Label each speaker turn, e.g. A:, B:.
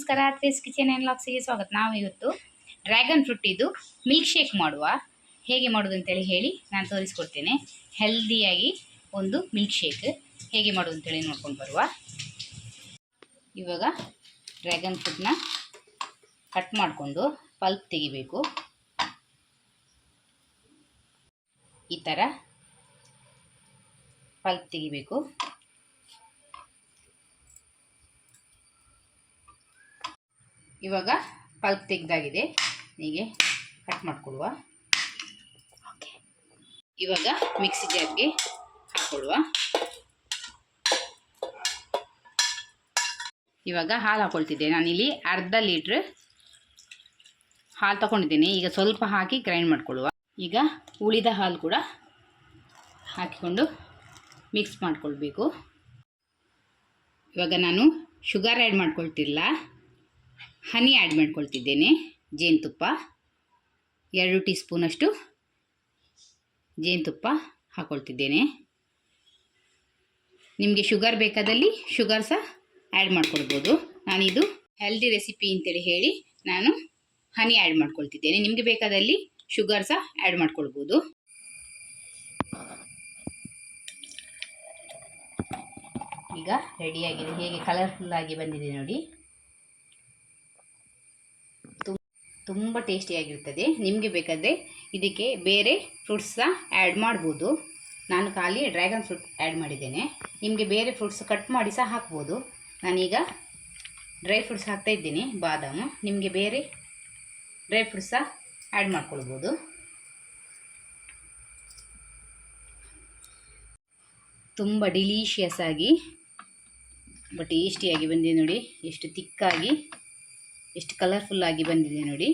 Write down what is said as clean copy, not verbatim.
A: ನಮಸ್ಕಾರ, trace kitchen and ಲಾಕ್ಸಿಗೆ ಸ್ವಾಗತ. ನಾವು ಇವತ್ತು ಡ್ರ್ಯಾಗನ್ ಫ್ರೂಟಿದು ಮಿಲ್ಕ್ ಶೇಕ್ ಮಾಡುವ. ಹೇಗೆ ಮಾಡೋದು ಅಂತೇಳಿ ಹೇಳಿ ನಾನು ತೋರಿಸ್ಕೊಡ್ತೇನೆ. ಹೆಲ್ದಿಯಾಗಿ ಒಂದು ಮಿಲ್ಕ್ ಶೇಕ್ ಹೇಗೆ ಮಾಡೋದು ಅಂತೇಳಿ ನೋಡ್ಕೊಂಡು ಬರುವ. ಇವಾಗ ಡ್ರ್ಯಾಗನ್ ಫ್ರೂಟ್ನ ಕಟ್ ಮಾಡಿಕೊಂಡು ಪಲ್ಪ್ ತೆಗಿಬೇಕು. ಈ ಥರ ಪಲ್ಪ್ ತೆಗಿಬೇಕು. ಇವಾಗ ಪಲ್ಪ್ ತೆಗೆದಾಗಿದೆ, ಹೀಗೆ ಕಟ್ ಮಾಡಿಕೊಡುವ. ಇವಾಗ ಮಿಕ್ಸಿ ಜಾರ್ಗೆ ಹಾಕ್ಕೊಡುವ. ಇವಾಗ ಹಾಲು ಹಾಕ್ಕೊಳ್ತಿದ್ದೆ. ನಾನಿಲ್ಲಿ ಅರ್ಧ ಲೀಟ್ರ್ ಹಾಲು ತಗೊಂಡಿದ್ದೇನೆ. ಈಗ ಸ್ವಲ್ಪ ಹಾಕಿ ಗ್ರೈಂಡ್ ಮಾಡಿಕೊಳ್ಳುವ. ಈಗ ಉಳಿದ ಹಾಲು ಕೂಡ ಹಾಕಿಕೊಂಡು ಮಿಕ್ಸ್ ಮಾಡಿಕೊಳ್ಬೇಕು. ಇವಾಗ ನಾನು ಶುಗರ್ ಆ್ಯಡ್ ಮಾಡ್ಕೊಳ್ತಿಲ್ಲ, ಹನಿ ಆ್ಯಡ್ ಮಾಡ್ಕೊಳ್ತಿದ್ದೇನೆ. ಜೇನುತುಪ್ಪ 2 ಟೀ ಸ್ಪೂನಷ್ಟು ಜೇನುತುಪ್ಪ ಹಾಕ್ಕೊಳ್ತಿದ್ದೇನೆ. ನಿಮಗೆ ಶುಗರ್ ಬೇಕಾದಲ್ಲಿ ಶುಗರ್ ಸಹ ಆ್ಯಡ್ ಮಾಡ್ಕೊಳ್ಬೋದು. ನಾನಿದು ಹೆಲ್ದಿ ರೆಸಿಪಿ ಅಂತೇಳಿ ಹೇಳಿ ನಾನು ಹನಿ ಆ್ಯಡ್ ಮಾಡ್ಕೊಳ್ತಿದ್ದೇನೆ. ನಿಮಗೆ ಬೇಕಾದಲ್ಲಿ ಶುಗರ್ ಸಹ ಆ್ಯಡ್ ಮಾಡ್ಕೊಳ್ಬೋದು. ಈಗ ರೆಡಿಯಾಗಿದೆ, ಹೇಗೆ ಕಲರ್ಫುಲ್ಲಾಗಿ ಬಂದಿದೆ ನೋಡಿ. ತುಂಬ ಟೇಸ್ಟಿಯಾಗಿರ್ತದೆ. ನಿಮಗೆ ಬೇಕಾದರೆ ಇದಕ್ಕೆ ಬೇರೆ ಫ್ರೂಟ್ಸ್ ಸಹ ಆ್ಯಡ್ ಮಾಡ್ಬೋದು. ನಾನು ಖಾಲಿ ಡ್ರ್ಯಾಗನ್ ಫ್ರೂಟ್ ಆ್ಯಡ್ ಮಾಡಿದ್ದೇನೆ. ನಿಮಗೆ ಬೇರೆ ಫ್ರೂಟ್ಸ್ ಕಟ್ ಮಾಡಿ ಸಹ ಹಾಕ್ಬೋದು. ನಾನೀಗ ಡ್ರೈ ಫ್ರೂಟ್ಸ್ ಹಾಕ್ತಾ ಇದ್ದೀನಿ, ಬಾದಾಮು. ನಿಮಗೆ ಬೇರೆ ಡ್ರೈ ಫ್ರೂಟ್ಸ್ ಸಹ ಆ್ಯಡ್ ಮಾಡ್ಕೊಳ್ಬೋದು. ತುಂಬ ಡಿಲೀಷಿಯಸ್ ಆಗಿ ಟೇಸ್ಟಿಯಾಗಿ ಬಂದಿದೆ ನೋಡಿ. ಎಷ್ಟು ತಿಕ್ಕಾಗಿ, ಎಷ್ಟು ಕಲರ್ಫುಲ್ಲಾಗಿ ಬಂದಿದೆ ನೋಡಿ.